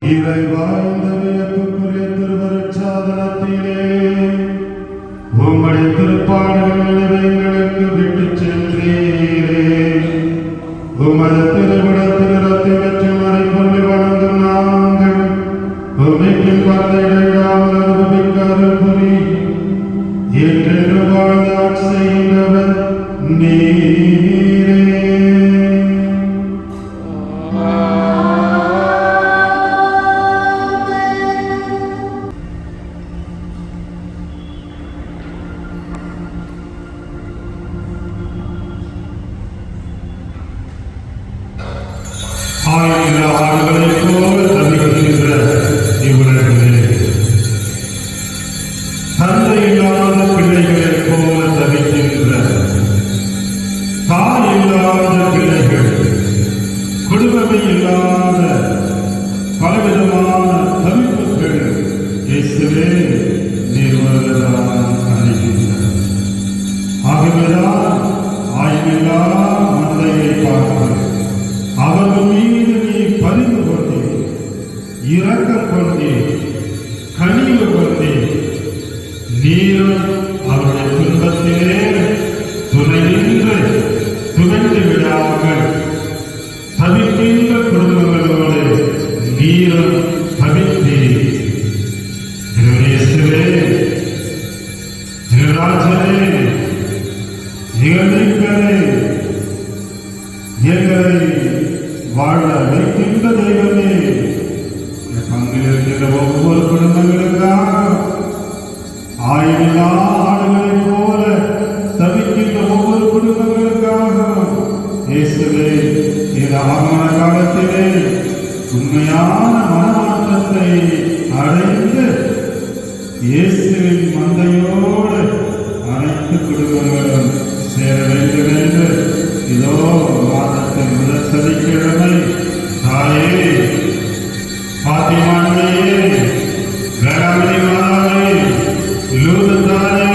இறைவாய்ந்த வியப்புக்குரிய திருவருட்சாதனத்திலே உம்முடைய திருப்பாடுகள் எங்களுக்கு விட்டுச் சென்றீரே. உமது திருவிடத்தில் இரத்தை பெற்று மறைப்பொருளை வணங்கும் நாங்கள் உமைக்கு பல்லையிடாமல் அனுபவிக்க அருள் புரி. என்றென்று வாழ்ந்து ஆட்சி செய்கின்றவர் நீரே. ஆயிரம் ஆண்டுகளைப் போல தவிக்கின்ற இவ்வுலகிலே தந்தை இல்லாத பிள்ளைகளைப் போல தவிக்கின்ற தாய் இல்லாத பிள்ளைகள், குடும்பமே இல்லாத பலவிதமான தவிப்புகள் இயேசுவே நீர் வருவதால் அறிகின்றன. ஆகவேதான் ஆயிரமில்லா மந்தையை பார்த்து அவர்கள் மீது நீ பரிந்து கொண்டே, இரக்கம் கொண்டே, கனிவு கொண்டே, நீரும் அவருடைய துன்பத்திலே துணை நின்று துவண்டு விடாமல் தவிக்கின்ற குடும்பங்களோடு நீரும் தவித்தே. இயேசுவே, ராஜனே, எங்களை வாழ வைக்கின்ற தெய்வமே, பங்கில் இருக்கிற ஒவ்வொரு குடும்பங்களுக்காக ஆயிரமில்லா ஆடுகளைப் போல தவிக்கின்ற ஒவ்வொரு குடும்பங்களுக்காக இயேசுவே, இந்த ஆகமன காலத்திலே உண்மையான மனமாற்றத்தை அடைந்து இயேசுவின் மந்தையோடு அனைத்து குடும்பங்களும் சேர வேண்டும் என்று இதோ மாதத்தின் முதல் சனிக்கிழமை தாயே, பாத்திமானே, வேளாங்கண்ணி மாதாவே, லூர்து தாயே,